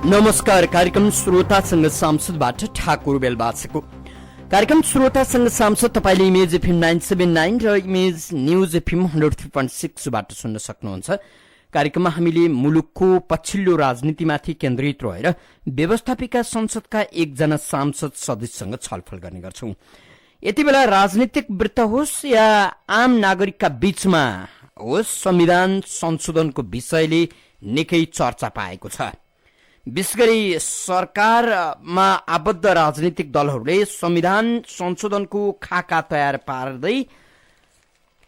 नमस्कार। कार्यक्रम श्रोतासँग सांसदबाट ठाकुर बेलबाछको। कार्यक्रम श्रोतासँग सांसद तपाईले इमेज एफएम 979 र इमेज न्यूज एफएम 103.6 बाट सुन्न सक्नुहुन्छ। कार्यक्रममा हामीले मुलुकको पछिल्लो राजनीतिमाथि केन्द्रित रहेर व्यवस्थापिका संसदका एकजना सांसद सदस्यसँग छलफल गर्ने गर्छौं। यति बेला राजनीतिक वृत्त होस् या आम नागरिकका बीचमा होस्, संविधान संशोधनको विषयले निकै चर्चा पाएको छ। विशेष गरी सरकारमा आबद्ध राजनीतिक दलहरूले संविधान संशोधनको खाका तयार पार्दै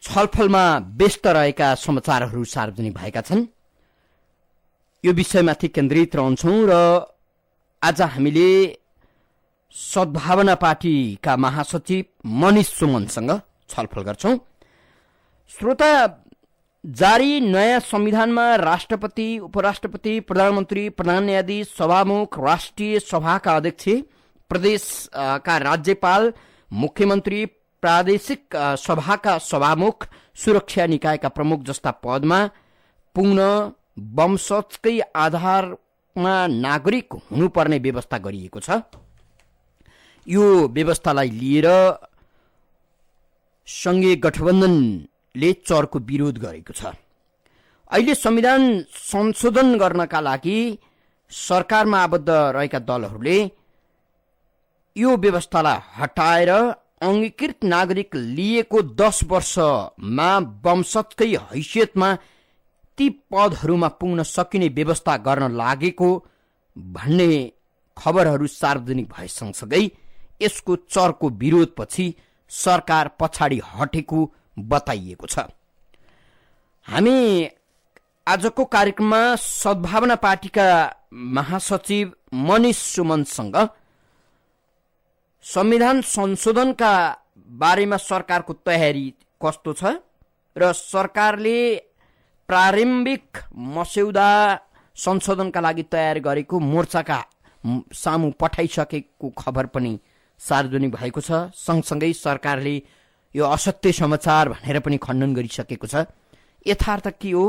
छलफलमा व्यस्त रहेका समाचारहरू सार्वजनिक भएका छन्। यो विषयमाथि केन्द्रित रहन्छौं र आज हामीले सद्भावना पार्टीका महासचिव मनिष सुमनसँग छलफल गर्छौं। श्रोता, जारी नयाँ संविधानमा राष्ट्रपति, उपराष्ट्रपति, प्रधानमन्त्री, प्रधान न्यायाधीश, सभामुख, राष्ट्रिय सभाका अध्यक्ष, प्रदेशका राज्यपाल, मुख्यमन्त्री, प्रादेशिक सभाका सभामुख, सुरक्षा निकायका प्रमुख जस्ता पदमा पुग्न वंशजकै आधारमा नागरिक हुनुपर्ने व्यवस्था गरिएको छ। यो व्यवस्थालाई लिएर संघीय गठबन्धनले चर्को विरोध गरेको छ। अहिले संविधान संशोधन गर्नका लागि सरकारमा आबद्ध रहेका दलहरूले यो व्यवस्थालाई हटाएर अंगीकृत नागरिक लिएको 10 वर्षमा वंशजकै हैसियतमा ती पदहरूमा पुग्न सकिने व्यवस्था गर्न लागेको भन्ने खबरहरू सार्वजनिक भए सँगसँगै यसको चर्को विरोधपछि सरकार पछाडि हटेको बताइएको छ। हामी आजको कार्यक्रममा सद्भावना पार्टीका महासचिव मनिष सुमनसँग संविधान संशोधनका बारेमा सरकारको तयारी कस्तो छ र सरकारले प्रारम्भिक मस्यौदा संशोधनका लागि तयार गरेको मोर्चाका सामु पठाइसकेको खबर पनि सार्वजनिक भएको छ। सँगसँगै सरकारले यो असत्य समाचार भनेर पनि खण्डन गरिसकेको छ। यथार्थ के हो?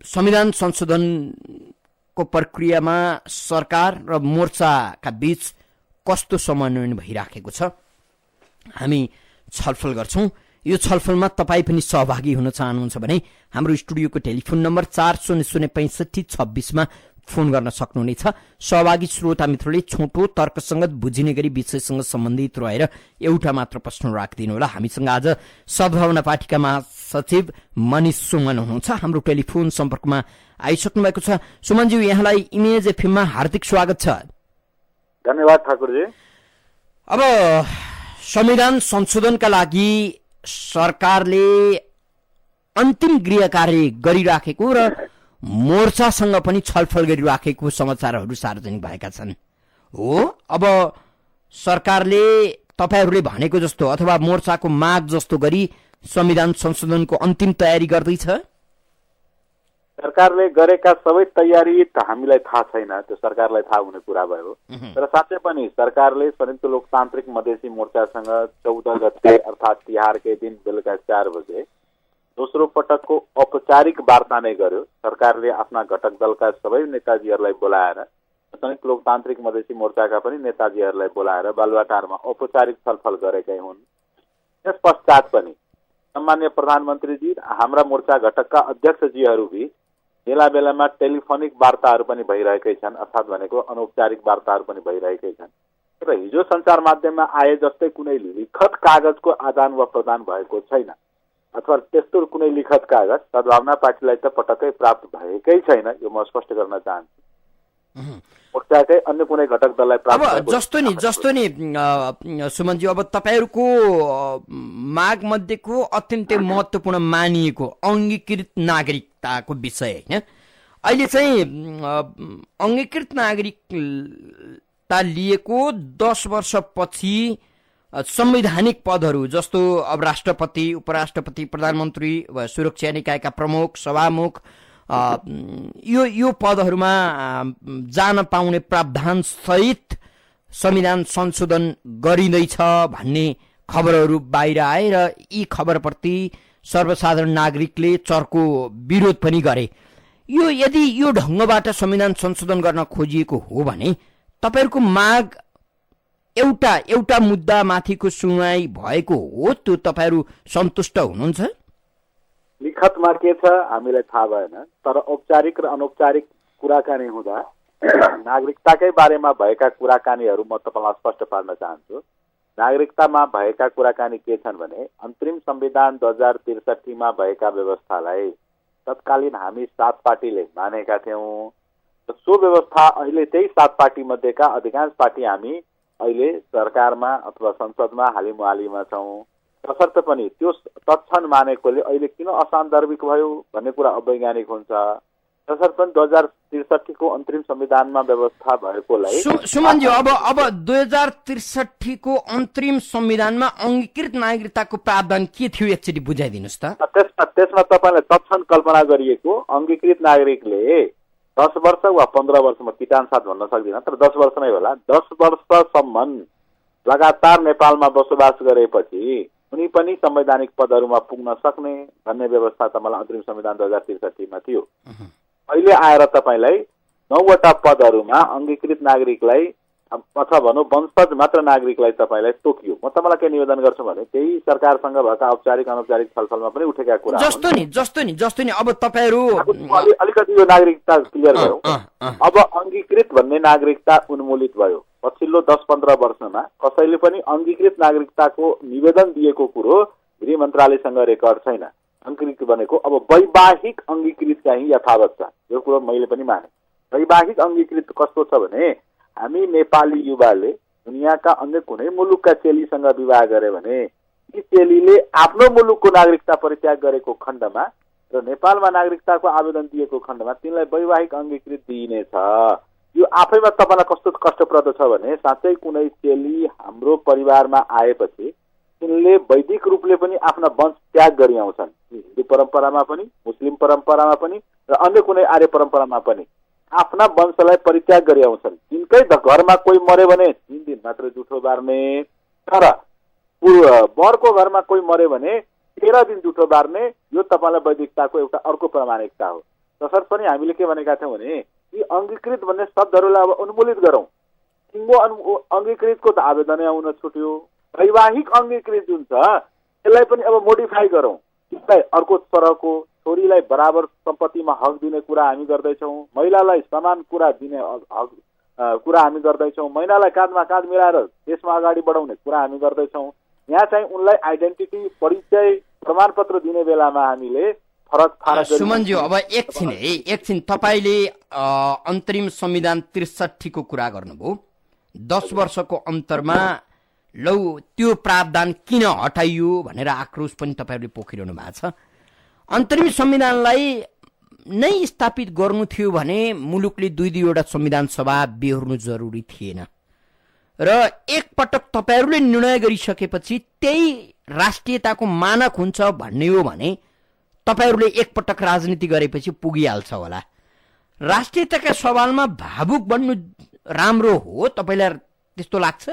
संविधान संशोधनको प्रक्रियामा सरकार र मोर्चाका बीच कस्तो समन्वय भइराखेको छ, हामी छलफल गर्छौं। यो छलफलमा तपाईँ पनि सहभागी हुन चाहनुहुन्छ भने हाम्रो स्टुडियोको टेलिफोन नम्बर 40065626 मा फोन गर्न सक्नुहुनेछ। सहभागी श्रोता मित्रले छोटो तर्कसंगत बुझिने गरी विषयसँग सम्बन्धित रहेर एउटा मात्र प्रश्न राखिदिनुहोला। हामीसँग आज सद्भावना पार्टीका महासचिव मनिष सुमन हुनुहुन्छ, हाम्रो टेलिफोन सम्पर्कमा आइसक्नु भएको छ। सुमनज्यू, यहाँलाई इमेज एफएममा हार्दिक स्वागत छ। धन्यवाद ठाकुरजी। अब संविधान संशोधनका लागि सरकारले अन्तिम गृह कार्य गरिराखेको र मोर्चासँग पनि छलफल गरिराखेको समाचारहरू सार्वजनिक भएका छन्। हो, अब सरकारले तपाईहरूले भनेको जस्तो अथवा मोर्चाको माग जस्तो गरी संविधान संशोधनको अन्तिम तयारी गर्दैछ? सरकारले गरेका सबै तयारी त हामीलाई थाहा छैन, त्यो सरकारलाई थाहा हुने कुरा भयो। तर साँच्चै पनि सरकारले संयुक्त लोकतान्त्रिक मधेसी मोर्चासँग 14 गते अर्थात् तिहारकै दिन बेलुका 4 बजे दोस्रो पटकको औपचारिक वार्ता नै गर्यो। सरकारले आफ्ना घटक दलका सबै नेताजीहरूलाई बोलाएर, संयुक्त लोकतान्त्रिक मधेसी मोर्चाका पनि नेताजीहरूलाई बोलाएर बालुवाटारमा औपचारिक छलफल गरेकै हुन्। त्यस पश्चात पनि सम्मान्य प्रधानमन्त्रीजी, हाम्रा मोर्चा घटकका अध्यक्षजीहरू बीच बेला बेलामा टेलिफोनिक वार्ताहरू पनि भइरहेकै छन्, अर्थात् भनेको अनौपचारिक वार्ताहरू पनि भइरहेकै छन्। र हिजो सञ्चार माध्यममा आए जस्तै कुनै लिखत कागजको आदान वा प्रदान भएको छैन, अथवा त्यस्तो कुनै लिखत कागज सद्भावना पार्टीलाई त पटक्कै प्राप्त भएकै छैन। यो म स्पष्ट गर्न चाहन्छु। मोर्चाकै अन्य कुनै घटक दललाई प्राप्त जस्तो नि सुमनजी, अब तपाईहरूको माग मध्येको अत्यन्तै महत्त्वपूर्ण मानिएको अंगीकृत नागरिकताको विषय हैन, अहिले चाहिँ अंगीकृत नागरिकता लिएको 10 वर्षपछि संवैधानिक पदहरू जस्तो अब राष्ट्रपति, उपराष्ट्रपति, प्रधानमन्त्री, सुरक्षा निकायका प्रमुख, सभामुख, यो पदहरूमा जान पाउने प्रावधान सहित संविधान संशोधन गरिँदैछ भन्ने खबरहरू बाहिर आए र यी खबरप्रति सर्वसाधारण नागरिकले चर्को विरोध पनि गरे। यो यदि यो ढङ्गबाट संविधान संशोधन गर्न खोजिएको हो भने तपाईहरुको माग एउटा मुद्दा माथिको सुनवाई भएको हो, त्यो तपाईहरु सन्तुष्ट हुनुहुन्छ? लिखतमा के छ हामीलाई थाहा भएन, तर औपचारिक र अनौपचारिक कुराकानी हुँदा नागरिकताकै बारेमा भएका कुराकानीहरू म तपाईलाई स्पष्ट पार्न चाहन्छु। नागरिकतामा भएका कुराकानी के छन् भने अन्तरिम संविधान 2063 मा भएका व्यवस्थालाई तत्कालीन हामी 7 पार्टीले मानेका थियौं। सो व्यवस्था अहिले त्यही 7 पार्टी मध्येका अधिकांश पार्टी हामी अहिले सरकारमा अथवा संसदमा हालिमुहालीमा छौं। तसर्थ पनि त्यो तत्क्षण मानेकोले अहिले किन असान्दर्भिक भयो भन्ने कुरा अवैज्ञानिक हुन्छ। तसर्थ पनि 2063 को अन्तरिम संविधानमा व्यवस्था भएकोलाई सुमनजी अब 2063 को अन्तरिम संविधानमा अंगीकृत नागरिकताको प्रावधान के थियो एकचोटि बुझाइदिनुस् त। त्यसमा तपाईलाई तत्क्षण कल्पना गरिएको अंगीकृत नागरिकले 10 वर्ष वा 15 वर्षमा किटानसाथ भन्न सक्दिन, तर 10 वर्ष नै होला, 10 वर्षसम्म लगातार नेपालमा बसोबास गरेपछि कुनै पनि संवैधानिक पदहरूमा पुग्न सक्ने भन्ने व्यवस्था तपाईलाई अन्तरिम संविधान 2063 मा थियो। अहिले आएर तपाईलाई 9 वटा पदहरूमा अंगीकृत नागरिकलाई अथवा भनौं वंशज मात्र नागरिकलाई तपाईलाई तोकियो। म तपाईलाई के निवेदन गर्छु भने त्यही सरकारसँग भएका औपचारिक अनौपचारिक छलफलमा पनि उठेका कुरा जस्तो नि अब तपाईहरु अलिकति यो नागरिकता क्लियर गरौँ। अब अंगीकृत भन्ने नागरिकता उन्मूलित भयो। पछिल्लो 10-15 वर्षमा कसैले पनि अंगीकृत नागरिकताको निवेदन दिएको कुरो गृह मन्त्रालयसँग रेकर्ड छैन। अंगीकृत भनेको अब वैवाहिक अंगीकृत चाहिँ यथावत छ, यो कुरो मैले पनि माने। वैवाहिक अंगीकृत कस्तो छ भने हामी नेपाली युवाले दुनियाँका अन्य कुनै मुलुकका चेलीसँग विवाह गरे भने यी चेलीले आफ्नो मुलुकको नागरिकता परित्याग गरेको खण्डमा र नेपालमा नागरिकताको आवेदन दिएको खण्डमा तिनलाई वैवाहिक अंगीकृत दिइनेछ। यो आफैमा तपाईलाई कस्तो कष्टप्रद छ भने साँच्चै कुनै चेली हाम्रो परिवारमा आएपछि तिनले वैदिक रूपले पनि आफ्ना वंश त्याग गरी आउँछन्। हिन्दू परम्परामा पनि, मुस्लिम परम्परामा पनि र अन्य कुनै आर्य परम्परामा पनि आफ्ना वंशलाई परित्याग गरी आउँछन्। तिनकै घरमा कोही मर्यो भने 3 दिन मात्र जुठो बार्ने, तर वरको घरमा कोही मर्यो भने 13 दिन जुठो बार्ने, यो तपाईलाई वैदिकताको एउटा अर्को प्रामाणिकता हो। तसर्थ पनि हामीले के भनेका थियौं भने यी अंगीकृत भन्ने शब्दहरूलाई अब उन्मूलित गरौं। सिंगो अंगीकृतको त आवेदनै आउन छुट्यो। वैवाहिक अंगीकृत जुन छ त्यसलाई पनि अब मोडिफाई गरौं। त्यसलाई अर्को तरहको छोरीलाई बराबर सम्पत्तिमा हक दिने कुरा हामी गर्दैछौँ, महिलालाई समान कुरा दिने कुरा हामी गर्दैछौँ, महिलालाई काँधमा काँध मिलाएर देशमा अगाडि बढाउने कुरा हामी गर्दैछौँ। यहाँ चाहिँ उनलाई आइडेन्टिटी परिचय प्रमाणपत्र दिने बेलामा हामीले फरक सुमनजी अब एकछिन तपाईले अन्तरिम संविधान 63 को कुरा गर्नुभयो। 10 वर्षको अन्तरमा लौ त्यो प्रावधान किन हटाइयो भनेर आक्रोश पनि तपाईहरुले पोखिरहनु भएको छ। अन्तरिम संविधानलाई नै स्थापित गर्नु थियो भने मुलुकले 2-2वटा संविधान सभा बेहोर्नु जरुरी थिएन र एकपटक तपाईहरुले निर्णय गरिसकेपछि त्यही राष्ट्रियताको मानक हुन्छ भन्ने हो भने तपाईहरुले एकपटक राजनीति गरेपछि पुगिहाल्छ होला। राष्ट्रियताका सवालमा भावुक बन्नु राम्रो हो, तपाईलाई त्यस्तो लाग्छ?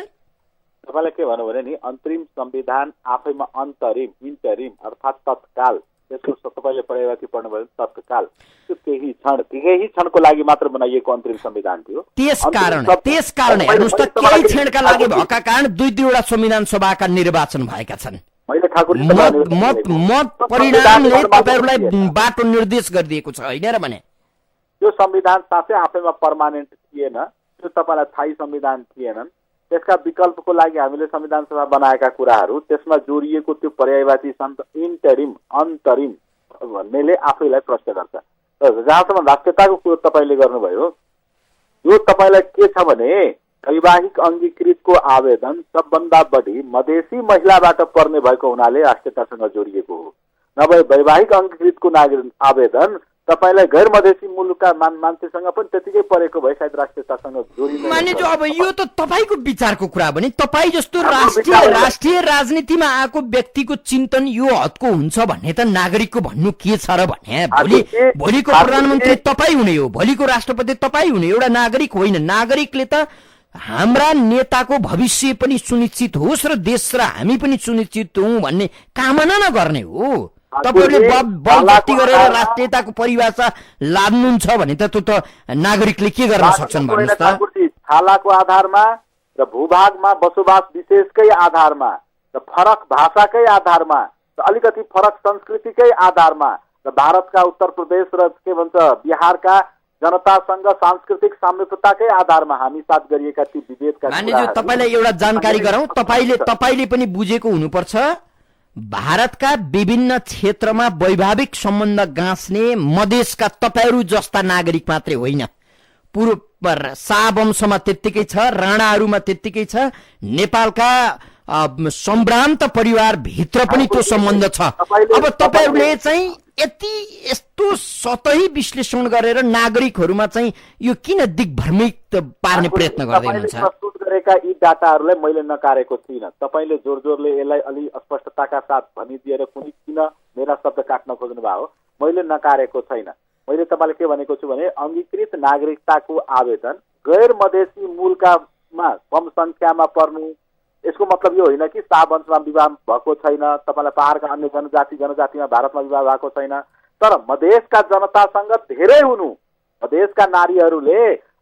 तपाईलाई के भन्नु भने नि अन्तरिम संविधान आफैमा अन्तरिम इन्टरिम अर्थात तत्काल, त्यसको तपाईले पढेपछि पढ्नुभयो तत्काल, त्यो केही क्षणको लागि मात्र बनाइएको अन्तरिम संविधान थियो। त्यसकारण हेर्नुस् त केही क्षणका लागि भएका कारण 2-2वटा संविधान सभाका निर्वाचन भएका छन्। मत परिणामले तपाईहरुलाई बाटो निर्देश गरिदिएको छ हैन र भने त्यो संविधान साथै आफैमा पर्मानेन्ट थिएन, त्यो तपाईलाई थाई संविधान थिएनन्। त्यसका विकल्पको लागि हामीले संविधान सभा बनाएका कुराहरू त्यसमा जोडिएको त्यो पर्यायवाची शब्द इन्टरिम अन्तरिम भन्नेले आफैलाई प्रश्न गर्छ। जहाँसम्म राष्ट्रियताको कुरो तपाईले गर्नुभयो, यो तपाईलाई के छ भने वैवाहिक अंगीकृतको आवेदन सबभन्दा बढी मधेसी महिलाबाट पर्ने भएको हुनाले राष्ट्रियतासँग जोडिएको हो। नभए वैवाहिक अंगीकृतको नागरिक आवेदन तपाईलाई गैर मधेसी मुलुकका मान्छेसँग पनि त्यतिकै परेको भए सायद राष्ट्रियतासँग जोडिने मानिजो। अब यो त तपाईको विचारको कुरा भने तपाई जस्तो राष्ट्रिय राजनीतिमा आएको व्यक्तिको चिन्तन यो हदको हुन्छ भन्ने त नागरिकको भन्नु के छ र भने भोलिको प्रधानमन्त्री तपाई हुने हो, भोलिको राष्ट्रपति तपाई हुने, एउटा नागरिक होइन। नागरिकले त हाम्रा नेताको भविष्य पनि सुनिश्चित होस् र देश र हामी पनि सुनिश्चित हौं भन्ने कामना नगर्ने हो। तपाईहरुले बल बत्ती गरेर राष्ट्रियताको परिभाषा लाद्नुहुन्छ भने त त्यो त नागरिकले के गर्न सक्छन् भन्नुस् त? छालाको आधारमा र भूभागमा बसोबास विशेषकै आधारमा र फरक भाषाकै आधारमा र अलिकति फरक संस्कृतिकै आधारमा र भारतका उत्तर प्रदेश र के भन्छ बिहारका जनतासँग सांस्कृतिक साम्यताकै आधारमा हामी साथ गरिएका ती विभेदका मानिज्यू तपाईलाई एउटा जानकारी गरौँ, तपाईले पनि बुझेको हुनुपर्छ भारतका विभिन्न क्षेत्रमा वैभाविक सम्बन्ध गाँच्ने मधेसका तपाईहरू जस्ता नागरिक मात्रै होइन, पूर्व शाह वंशमा त्यत्तिकै छ, राणाहरूमा त्यत्तिकै छ, नेपालका सम्भ्रान्त परिवार भित्र पनि त्यो सम्बन्ध छ। अब तपाईहरूले चाहिँ यस्तो सतही विश्लेषण गरेर नागरिकहरूमा चाहिँ यो किन दिग्भ्रमित पार्ने प्रयत्न गर्दै हुनुहुन्छ? प्रस्तुत गरेका यी डाटाहरूलाई मैले नकारेको थिइनँ। तपाईले जोरले यसलाई अलि अस्पष्टताका साथ भनिदिएर कुनै किन मेरा शब्द काट्न खोज्नु भयो, मैले नकारेको छैन। मैले तपाईलाई के भनेको छु भने अङ्गीकृत नागरिकताको आवेदन गैर मधेसी मूलकामा कम संख्यामा पर्नु, यसको मतलब यो होइन कि शाह वंशमा विवाह भएको छैन, तपाईलाई पहाडका अन्य जनजातिमा भारतमा विवाह भएको छैन, तर मधेसका जनतासँग धेरै हुनु, मधेसका नारीहरूले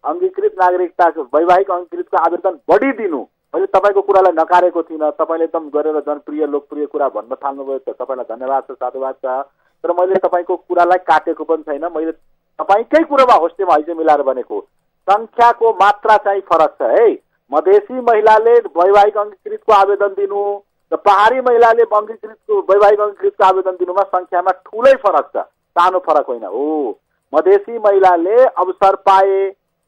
अङ्गीकृत नागरिकताको वैवाहिक अङ्गीकृतको आवेदन बढी दिनु, मैले तपाईँको कुरालाई नकारेको थिइनँ। तपाईँले एकदम गरेर जनप्रिय लोकप्रिय कुरा भन्न थाल्नुभयो, तपाईँलाई धन्यवाद छ, साधुवाद छ। तर मैले तपाईँको कुरालाई काटेको पनि छैन, मैले तपाईँकै कुरामा होस्टेमा हैजे मिलाएर भनेको संख्याको मात्रा चाहिँ फरक छ है। मधेसी महिलाले वैवाहिक अङ्गीकृतको आवेदन दिनु र पहाडी महिलाले वैवाहिक अङ्गीकृतको आवेदन दिनुमा संख्यामा ठुलै फरक छ, सानो फरक होइन हो। मधेसी महिलाले अवसर पाए,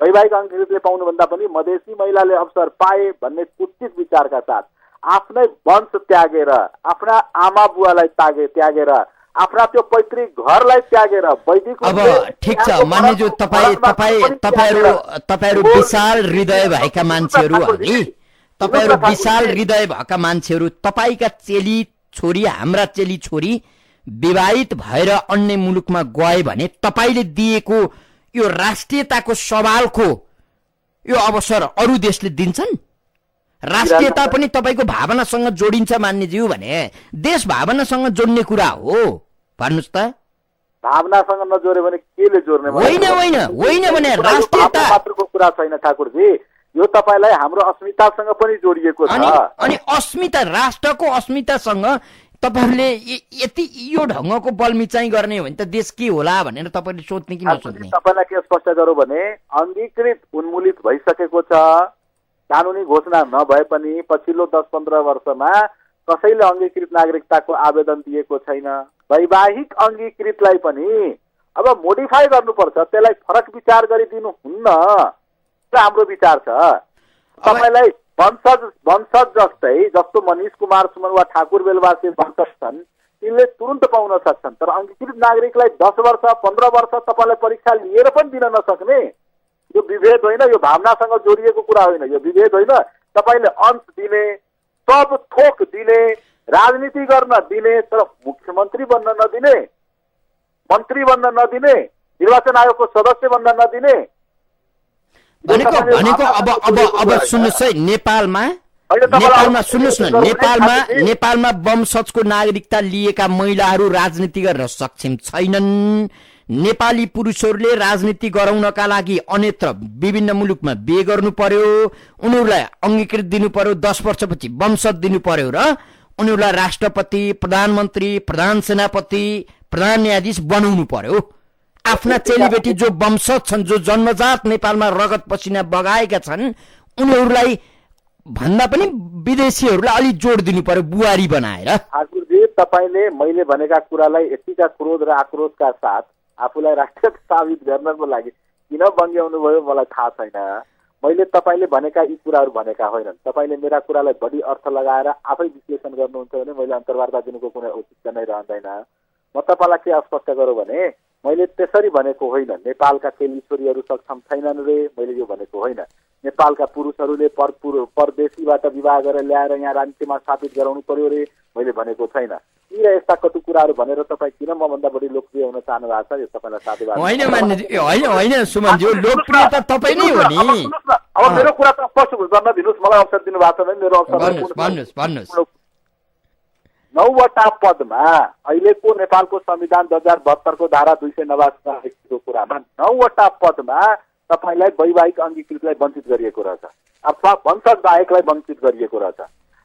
वैवाहिक अङ्गीकृतले पाउनुभन्दा पनि मधेसी महिलाले अवसर पाए भन्ने उचित विचारका साथ आफ्नै वंश त्यागेर, आफ्ना आमा बुवालाई त्यागेर, आफ्ना त्यो पैतृक घरलाई त्यागेर वैदिक। अब ठिक छ मान्यज्यू, तपाईहरू विशाल हृदय भएका मान्छेहरू हगि, तपाईहरू विशाल हृदय भएका मान्छेहरू, तपाईका चेली छोरी, हाम्रा चेली छोरी विवाहित भएर अन्य मुलुकमा गए भने तपाईले दिएको यो राष्ट्रियताको सवालको यो अवसर अरू देशले दिन्छन्? राष्ट्रियता पनि तपाईको भावनासँग जोडिन्छ मान्यज्यू भने देश भावनासँग जोड्ने कुरा हो भन्नुस् त। भावनासँग नजोड्यो भने केले जोड्ने? होइन भने राष्ट्रियता मात्रको कुरा छैन ठाकुरजी, यो तपाईलाई हाम्रो अस्मितासँग पनि जोडिएको छ। अनि अस्मिता, राष्ट्रको अस्मितासँग तपाईहरुले यति यो ढंगको बलमिचाइ गर्ने हो भने त देश के होला भनेर तपाईले सोच्ने कि नसोच्ने? तपाईलाई के स्पष्ट गरौँ भने अङ्गीकृत उन्मूलित भइसकेको छ, कानुनी घोषणा नभए पनि पछिल्लो 10-15 वर्षमा कसैले अङ्गीकृत नागरिकताको आवेदन दिएको छैन। वैवाहिक अङ्गीकृतलाई पनि अब मोडिफाई गर्नुपर्छ, त्यसलाई फरक विचार गरिदिनु हुन्न, हाम्रो विचार छ। तपाईलाई वंशज जस्तो मनिष कुमार सुमन वा ठाकुर बेलवासी वंशज छन्, तिनले तुरन्त पाउन सक्छन्, तर अङ्गीकृत नागरिकलाई 10 वर्ष 15 वर्ष तपाईलाई परीक्षा लिएर पनि दिन नसक्ने, यो विभेद होइन, यो भावनासँग जोडिएको कुरा होइन, यो विभेद होइन। तपाईले अंश दिने, सब थोक दिने, राजनीति गर्न दिने, तर मुख्यमन्त्री बन्न नदिने, मन्त्री बन्न नदिने, निर्वाचन आयोगको सदस्य बन्न नदिने भनेको अब सुन्नुहोस् है, नेपालमा सुन्नुहोस् न, नेपालमा वंशजको नागरिकता लिएका महिलाहरू राजनीति गर्न सक्षम छैनन्। नेपाली पुरुषहरूले राजनीति गराउनका लागि अन्यत्र विभिन्न मुलुकमा बिहे गर्नु पर्यो, उनीहरूलाई अङ्गीकृत दिनु पर्यो, 10 वर्षपछि वंशज दिनु पर्यो र उनीहरूलाई राष्ट्रपति, प्रधानमन्त्री, प्रधान सेनापति, प्रधान न्यायाधीश बनाउनु पर्यो। आफ्ना चेलीबेटी जो वंशज छन्, जो जन्मजात नेपालमा रगत पसिना बगाएका छन्, उनीहरूलाई भन्दा पनि विदेशीहरूलाई अलि जोड दिनु पर्यो बुहारी बनाएर। ठाकुरजी, तपाईले मैले भनेका कुरालाई यतिका क्रोध र आक्रोशका साथ आफूलाई राष्ट्रिय साबित गर्नको लागि किन बङ्ग्याउनु भयो मलाई थाहा छैन। मैले तपाईले भनेका यी कुराहरू भनेका होइनन्। तपाईले मेरा कुरालाई बढी अर्थ लगाएर आफै विश्लेषण गर्नुहुन्छ भने मैले अन्तर्वार्ता दिनुको कुनै औचित्य नै रहँदैन। म तपाईलाई के स्पष्ट गरौँ भने मैले त्यसरी भनेको होइन नेपालका चेली छोरीहरू सक्षम छैनन् रे, मैले यो भनेको होइन। नेपालका पुरुषहरूले परदेशीबाट विवाह गरेर ल्याएर यहाँ राजनीतिमा स्थापित गराउनु पर्यो रे, मैले भनेको छैन। यी र यस्ता कति कुराहरू भनेर तपाईँ किन मभन्दा बढी लोकप्रिय हुन चाहनु भएको छ, यो तपाईँलाई साधुवाद। होइन सुमनज्यू, लोकप्रिय त तपाईँ नै हो नि। अब मेरो कुरा त स्पष्ट गर्न दिनुहोस्, मलाई अवसर दिनु भएको छ भने मेरो अवसर भन्नुहोस्। 9वटा पदमा अहिलेको नेपालको संविधान 2072 को धारा 289 लेखिएको कुरामा 9वटा पदमा तपाईलाई वैवाहिक अङ्गीकृतलाई वञ्चित गरिएको रहेछ अथवा वंशज बाहेकलाई वञ्चित गरिएको रहेछ।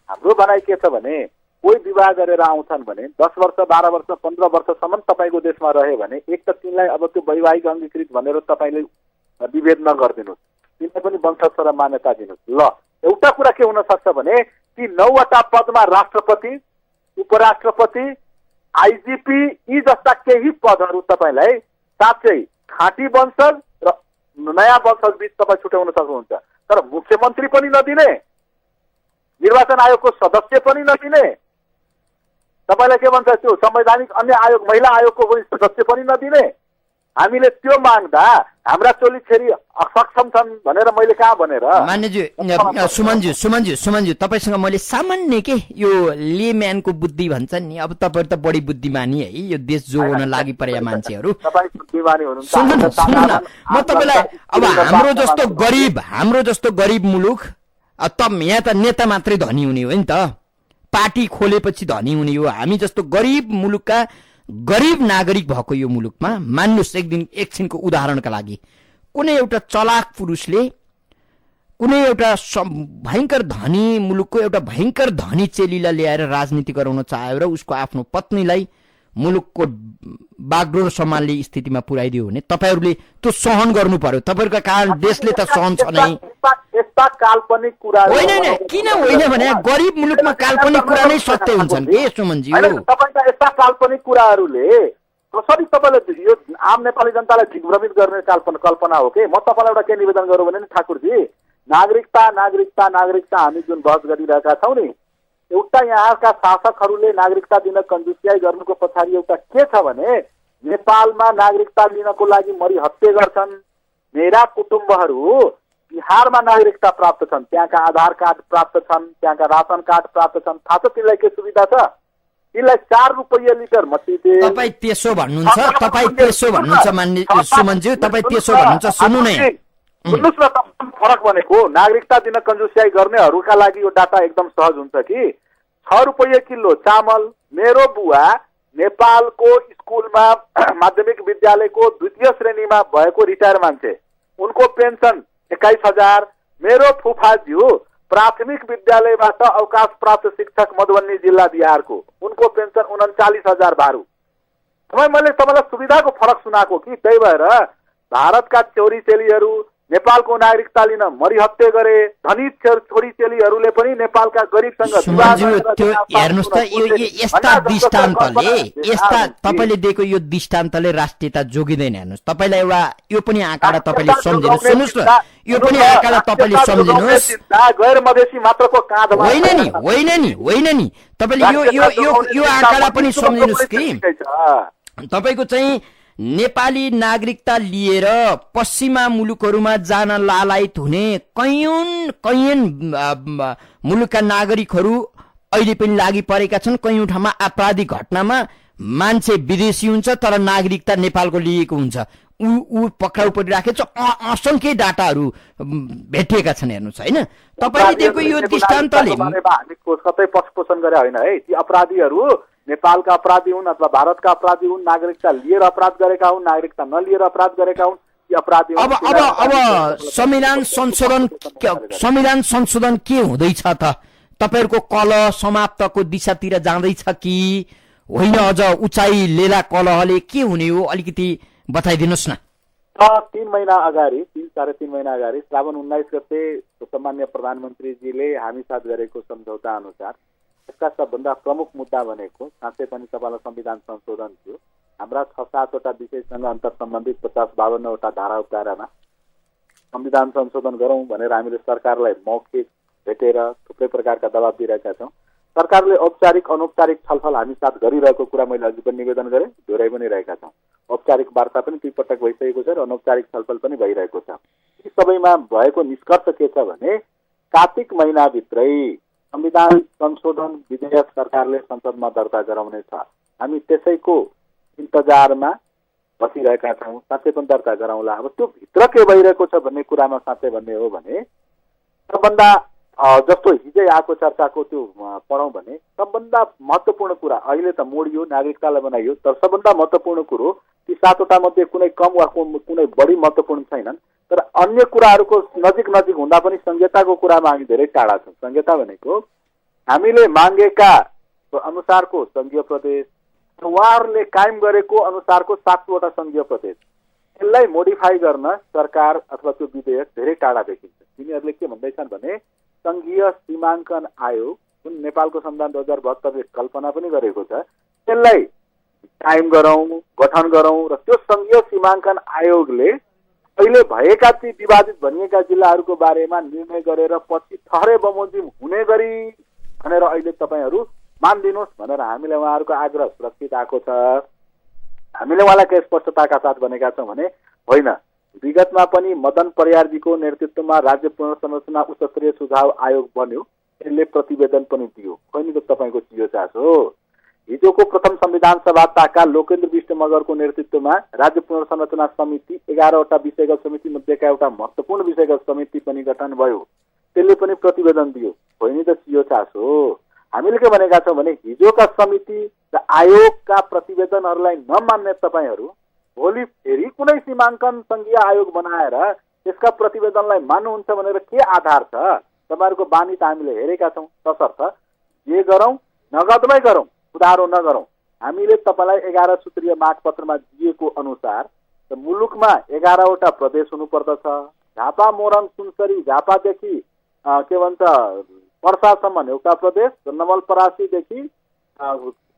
हाम्रो भनाइ के छ भने कोही विवाह गरेर आउँछन् भने 10 वर्ष 12 वर्ष 15 वर्षसम्म तपाईको देशमा रहे भने एक त तिनलाई अब त्यो वैवाहिक अङ्गीकृत भनेर तपाईले विभेद नगर्दिनुस्, तिनलाई पनि वंशज र मान्यता दिनुस्। ल एउटा कुरा के हुन सक्छ भने ती 9वटा पदमा राष्ट्रपति, उपराष्ट्रपति, आइजिपी यी जस्ता केही पदहरू तपाईलाई साँच्चै खाँटी वंशज र नयाँ वंशज बीच तपाईँ छुट्याउन सक्नुहुन्छ। तर मुख्यमन्त्री पनि नदिने, निर्वाचन आयोगको सदस्य पनि नदिने, तपाईलाई के भन्छ त्यो संवैधानिक अन्य आयोग महिला आयोगको पनि सदस्य पनि नदिने। हामीले त्यो माग्दा हाम्रा चोली छेरी अक्षम छन् भनेर मैले कहाँ भनेर मान्यज्यू सुमनज्यू तपाईसँग मैले सामान्य के यो लेम्यानको बुद्धि भन्छ नि, अब तपाईहरु त बढी बुद्धिमानी है, यो देश जोगाउन लागि परेका मान्छेहरू। तपाई बुद्धिमानी हुनुहुन्छ। सुन्नु न म तपाईलाई अब हाम्रो जस्तो गरिब मुलुक त यहाँ त नेता मात्रै धनी हुने हो नि त, पार्टी खोलेपछि धनी हुने हो। हामी जस्तो गरिब मुलुकका गरिब नागरिक भएको यो मुलुकमा मान्नुस् एकछिनको उदाहरणका लागि कुनै एउटा चलाक पुरुषले कुनै एउटा भयंकर धनी मुलुकको एउटा भयंकर धनी चेलीलाई ल्याएर राजनीति गराउन चाह्यो र उसको आफ्नो पत्नीलाई मुलुकको बागडोर सम्हाल्ने स्थितिमा पुर्याइदियो भने तपाईहरुले त्यो सहन गर्नु पर्यो। तपाईहरुका कारण देशले त सहन छ नै। यस्ता काल्पनिक कुरा होइन किन होइन भने गरिब मुलुकमा काल्पनिक कुरा नै सत्य हुन्छन् के सुमनजी। तपाईका यस्ता काल्पनिक कुराहरूले कसरी तपाईले यो आम नेपाली जनतालाई दिग्भ्रमित गर्ने कल्पना हो के। म तपाईलाई एउटा के निवेदन गरौँ भने नि ठाकुरजी, नागरिकता हामी जुन बहस गरिरहेका छौँ नि, एउटा यहाँका शासकहरूले नागरिकता दिन कन्जुसियाई गर्नुको पछाडि एउटा के छ भने नेपालमा नागरिकता लिनको लागि मरिहत्ते गर्छन्। मेरा कुटुम्बहरू बिहारमा नागरिकता प्राप्त छन्, त्यहाँका आधार कार्ड प्राप्त छन्, त्यहाँका रासन कार्ड प्राप्त छन्। थाहा छ तिनलाई के सुविधा छ? तिनलाई 4 रुपैयाँ लिटर मट्टितेल। तपाईँ त्यसो भन्नुहुन्छ मान्य सुमनज्यू, तपाईँ त्यसो भन्नुहुन्छ। सुन्नु नै सुन्नुस् न, फरक भनेको नागरिकता दिन कन्जुसियाई गर्नेहरूका लागि यो डाटा एकदम सहज हुन्छ कि 6 रुपैयाँ किलो चामल। मेरो बुवा नेपालको स्कुलमा माध्यमिक विद्यालयको 2य श्रेणीमा भएको रिटायर मान्छे, उनको पेन्सन 21,000। मेरो फुफाज्यू प्राथमिक विद्यालयबाट अवकाश प्राप्त शिक्षक मधुबनी जिल्ला बिहारको, उनको पेन्सन 39,000 भारू। मैले तपाईँलाई सुविधाको फरक सुनाएको कि त्यही भएर भारतका छोरी चेलीहरू नेपालको नागरिकता लिन मरिहत्ते गरे। धनी छोरी चेलीहरूले पनि नेपालका गरिबसँग हेर्नुस् त यस्ता तपाईँले दिएको यो दृष्टान्तले राष्ट्रियता जोगिँदैन। हेर्नुस् तपाईँलाई एउटा यो पनि आँकडा तपाईँले सम्झिनुहोस्। सुन्नुहोस् न, यो पनि आँकडा तपाईँले सम्झिनुहोस्। गैर मधेसी मात्रको काँधमा होइन नि तपाईँले यो आँकडा पनि सम्झिनुहोस् कि तपाईँको चाहिँ नेपाली नागरिकता लिएर पश्चिमा मुलुकहरूमा जान लालायत हुने कैयन मुलुकका नागरिकहरू अहिले पनि लागि परेका छन्। कैयौं ठाउँमा आपराधिक घटनामा मान्छे विदेशी हुन्छ तर नागरिकता नेपालको लिएको हुन्छ, ऊ पक्राउ परिराखेको छ। असंख्य डाटाहरू भेटिएका छन्। हेर्नुहोस् होइन, तपाईँले दिएको यो दृष्टान्तले हामी कतै पक्षपोषण गरे होइन है। ती अपराधीहरू नेपालका अपराधी हुन् अथवा भारतका अपराधी हुन्, नागरिकता लिएर अपराध गरेका हुन्, नागरिकता नलिएर अपराध गरेका हुन्, ती अपराधी। अब संविधान संशोधन के हुँदैछ त? तपाईहरुको कल समाप्तको दिशातिर जाँदैछ कि होइन? अझ उचाइ लेला कलहले के हुने हो अलिकति बताइदिनुस् न। 3 महिना अगाडि 3-3.5 महिना अगाडि श्रावण 19 गते सम्माननीय प्रधानमन्त्रीजीले हामी साथ गरेको सम्झौता अनुसार यसका सबभन्दा प्रमुख मुद्दा भनेको साँच्चै पनि तपाईँलाई संविधान संशोधन थियो। हाम्रा 6-7 वटा विषयसँग अन्तर सम्बन्धित 50-52 वटा धाराको दायरामा संविधान संशोधन गरौँ भनेर हामीले सरकारलाई मौखिक भेटेर थुप्रै प्रकारका दबाब दिइरहेका छौँ। सरकारले औपचारिक अनौपचारिक छलफल हामी साथ गरिरहेको कुरा मैले अझै पनि निवेदन गरेँ, दोहोऱ्याइ पनि रहेका छौँ। औपचारिक वार्ता पनि 2 पटक भइसकेको छ र अनौपचारिक छलफल पनि भइरहेको छ। यी सबैमा भएको निष्कर्ष के छ भने कार्तिक महिनाभित्रै संविधान संशोधन विधेयक सरकारले संसदमा दर्ता गराउने छ। हामी त्यसैको इन्तजारमा बसिरहेका छौँ। साँच्चै पनि दर्ता गराउँला। अब त्यो भित्र के भइरहेको छ भन्ने कुरामा साँच्चै भन्ने हो भने सबभन्दा जस्तो हिजै आएको चर्चाको त्यो पढौँ भने सबभन्दा महत्त्वपूर्ण कुरा अहिले त मोडियो नागरिकतालाई बनाइयो, तर सबभन्दा महत्त्वपूर्ण कुरो ती 7वटा मध्ये कुनै कम वा कुनै बढी महत्त्वपूर्ण छैनन्। तर अन्य कुराहरूको नजिक नजिक हुँदा पनि संहिताको कुरामा हामी धेरै टाढा छौँ। संहिता भनेको हामीले मागेका अनुसारको संघीय प्रदेश, उहाँहरूले कायम गरेको अनुसारको 7वटा संघीय प्रदेश, यसलाई मोडिफाई गर्न सरकार अथवा त्यो विधेयक धेरै टाढा देखिन्छ। तिनीहरूले के भन्दैछन् भने संघीय सीमाङ्कन आयोग, जुन नेपालको संविधान 2072ले कल्पना पनि गरेको छ, त्यसलाई कायम गरौँ, गठन गरौँ र त्यो संघीय सीमाङ्कन आयोगले अहिले भएका ती विवादित भनिएका जिल्लाहरूको बारेमा निर्णय गरेर पछि ठहरे बमोजिम हुने गरी भनेर अहिले तपाईँहरू मानिदिनुहोस् भनेर हामीले उहाँहरूको आग्रह सुरक्षित आएको छ। हामीले उहाँलाई के स्पष्टताका साथ भनेका छौँ भने होइन, विगतमा पनि मदन परियारजीको नेतृत्वमा राज्य पुनर्संरचना उच्चस्तरीय सुझाव आयोग बन्यो, यसले प्रतिवेदन पनि दियो। खै त तपाईँको चियो चासो। हिजोको प्रथम संविधान सभाका लोकेन्द्र विष्ट मगरको नेतृत्वमा राज्य पुनर्संरचना समिति 11वटा विषयगत समिति मध्येका एउटा महत्त्वपूर्ण विषयगत समिति पनि गठन भयो, त्यसले पनि प्रतिवेदन दियो। होइन त चियो चासो। हामीले के भनेका छौँ भने हिजोका समिति र आयोगका प्रतिवेदनहरूलाई नमान्ने तपाईँहरू भोलि फेरि कुनै सीमाङ्कन संघीय आयोग बनाएर त्यसका प्रतिवेदनलाई मान्नुहुन्छ भनेर के आधार छ? तपाईँहरूको बानी त हामीले हेरेका छौँ। तसर्थ जे गरौँ नगदमै गरौँ, उधारो नगरौँ। हामीले तपाईँलाई 11 सूत्रीय मागपत्रमा दिएको अनुसार मुलुकमा 11वटा प्रदेश हुनुपर्दछ। झापा, मोरङ, सुनसरी, झापादेखि के भन्छ पर्सासम्म एउटा प्रदेश र नवलपरासीदेखि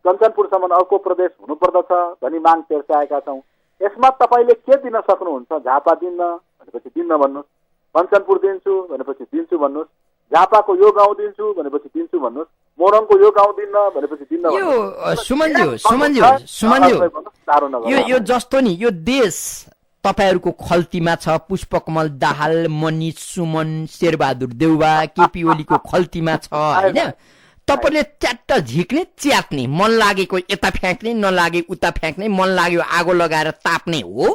कञ्चनपुरसम्म अर्को प्रदेश हुनुपर्दछ भनी माग तेर्साएका छौँ। यसमा तपाईँले के दिन सक्नुहुन्छ? झापा दिन्न भनेपछि दिन्न भन्नुहोस्, कञ्चनपुर दिन्छु भनेपछि दिन्छु भन्नुहोस्, झापाको यो गाउँ दिन्छु भनेपछि दिन्छु भन्नुहोस्, मोरङको यो गाउँ दिन्न भनेपछि दिन्न भन्नुहोस्। यो जस्तो नि यो देश तपाईहरूको खल्तीमा छ। पुष्पकमल दाहाल, मनिष सुमन, शेरबहादुर देउवा, केपी ओलीको खल्तीमा छ होइन। तपाईँले च्याट्ट झिक्ने च्याट्ने, मन लागेको यता फ्याँक्ने, नलागे उता फ्याँक्ने, मन लाग्यो आगो लगाएर ताप्ने हो।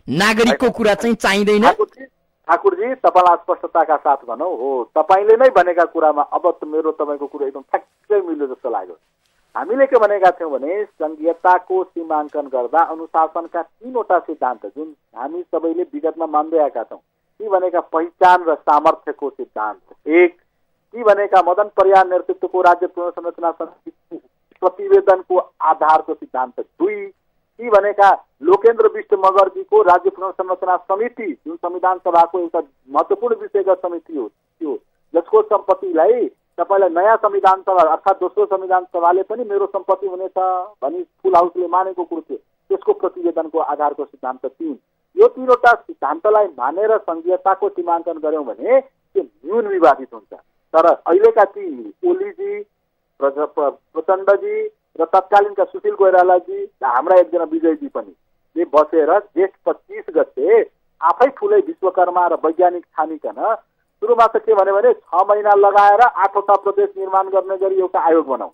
नागरिकको कुरा चाहिँ चाहिँदैन। ठाकुरजी तपाईँलाई स्पष्टताका साथ भनौँ, हो तपाईँले नै भनेका कुरामा अब मेरो तपाईँको कुरा एकदम ठ्याक्कै मिल्यो जस्तो लाग्यो। हामीले के भनेका थियौँ भने संघीयताको सीमाङ्कन गर्दा अनुशासनका 3वटा सिद्धान्त जुन हामी सबैले विगतमा मान्दै आएका छौँ, ती भनेका पहिचान र सामर्थ्यको सिद्धान्त 1, ती भनेका मदन परियार नेतृत्वको राज्य पुनर्संरचना समितिको प्रतिवेदनको आधारको सिद्धान्त 2, ती भनेका लोकेन्द्र विष्ट मगरजीको राज्य पुनर्संरचना समिति जुन संविधान सभाको एउटा महत्त्वपूर्ण विषयगत समिति हो त्यो, जसको सम्पत्तिलाई तपाईँलाई नयाँ संविधान सभा अर्थात् दोस्रो संविधान सभाले पनि मेरो सम्पत्ति हुनेछ भनी फुल हाउसले मानेको कुरो थियो, त्यसको प्रतिवेदनको आधारको सिद्धान्त 3। यो 3वटा सिद्धान्तलाई मानेर संघीयताको सीमाङ्कन गऱ्यौँ भने त्यो न्यून विवादित हुन्छ। तर अहिलेका ती ओलीजी, प्रचण्डजी र तत्कालीनका सुशील कोइरालाजी र हाम्रा एकजना विजयजी पनि बसेर जेठ 25 गते आफै ठुलै विश्वकर्मा र वैज्ञानिक छानिकन सुरुमा त के भने 6 महिना लगाएर 8वटा प्रदेश निर्माण गर्ने गरी एउटा आयोग बनाऊ।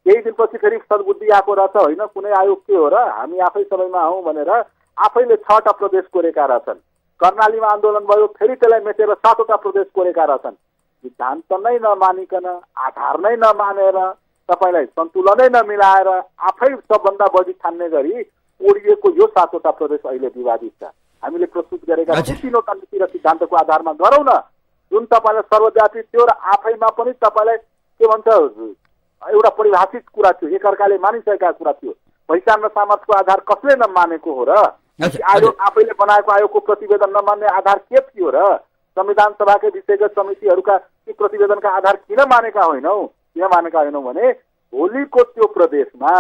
केही दिनपछि फेरि सद्बुद्धि आएको रहेछ, होइन कुनै आयोग के हो र हामी आफै सबैमा हौँ भनेर आफैले 6वटा प्रदेश कोरेका रहेछन्। कर्णालीमा आन्दोलन भयो, फेरि त्यसलाई मेटेर 7वटा प्रदेश कोरेका रहेछन्। सिद्धान्त नै नमानिकन, आधार नै नमानेर, तपाईँलाई सन्तुलनै नमिलाएर आफै सबभन्दा बढी ठान्ने गरी ओडिएको यो 7वटा प्रदेश अहिले विवादित छ। हामीले प्रस्तुत गरेका 3वटा नीति र सिद्धान्तको आधारमा गरौँ न, जुन तपाईँलाई सर्वव्यापी थियो र आफैमा पनि तपाईँलाई के भन्छ एउटा परिभाषित कुरा थियो, एकअर्काले मानिसकेका कुरा थियो। पहिचान र सामर्थ्यको आधार कसले नमानेको हो र? आयोग आफैले बनाएको आयोगको प्रतिवेदन नमान्ने आधार के थियो र? संविधान सभाकै विषयगत समितिहरूका ती प्रतिवेदनका आधार किन मानेका होइनौ? किन मानेका होइनौ भने भोलिको त्यो प्रदेशमा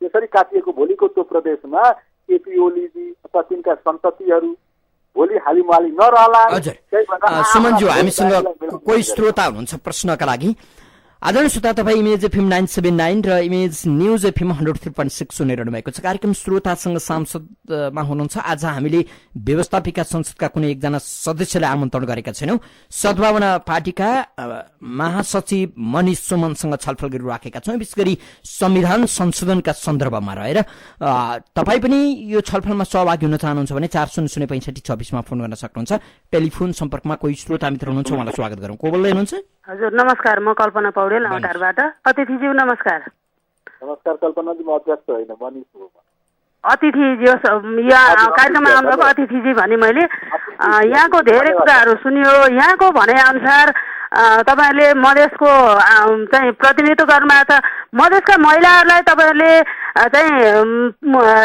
त्यसरी काटिएको भोलिको त्यो प्रदेशमा केपी ओलीजी अथवा तिनका सन्ततिहरू भोलि हालिमाली नरहला। सुमनज्यू, हामीसँग कोही श्रोता हुनुहुन्छ प्रश्नका लागि। आदरणीय श्रोता, तपाईँ इमेज एफएम 979 र इमेज न्युज एफएम 103.6 सुनिरहनु भएको छ। कार्यक्रम श्रोतासँग सांसदमा हुनुहुन्छ। आज हामीले व्यवस्थापिका संसदका कुनै एकजना सदस्यलाई आमन्त्रण गरेका छैनौँ। सद्भावना पार्टीका महासचिव मनिष सुमनसँग छलफल गरिराखेका छौँ, विशेष गरी संविधान संशोधनका सन्दर्भमा रहेर। तपाईँ पनि यो छलफलमा सहभागी हुन चाहनुहुन्छ भने 40055626 मा फोन गर्न सक्नुहुन्छ। टेलिफोन सम्पर्कमा कोही श्रोता मित्र हुनुहुन्छ, उहाँलाई स्वागत गरौँ। को बोल्दै हुनुहुन्छ? हजुर नमस्कार, म कल्पना पौडेल अटारबाट। अतिथिज्यू नमस्कार। नमस्कार कल्पनाजी, म अध्यक्ष होइन मनिष हो। अतिथिज्यू यहाँ कार्यक्रममा आउनुभएको अतिथिजी भने मैले यहाँको धेरै कुराहरू सुनियो। यहाँको भनाइअनुसार तपाईँहरूले मधेसको चाहिँ प्रतिनिधित्व गर्नुभएको छ। मधेसका महिलाहरूलाई तपाईँहरूले चाहिँ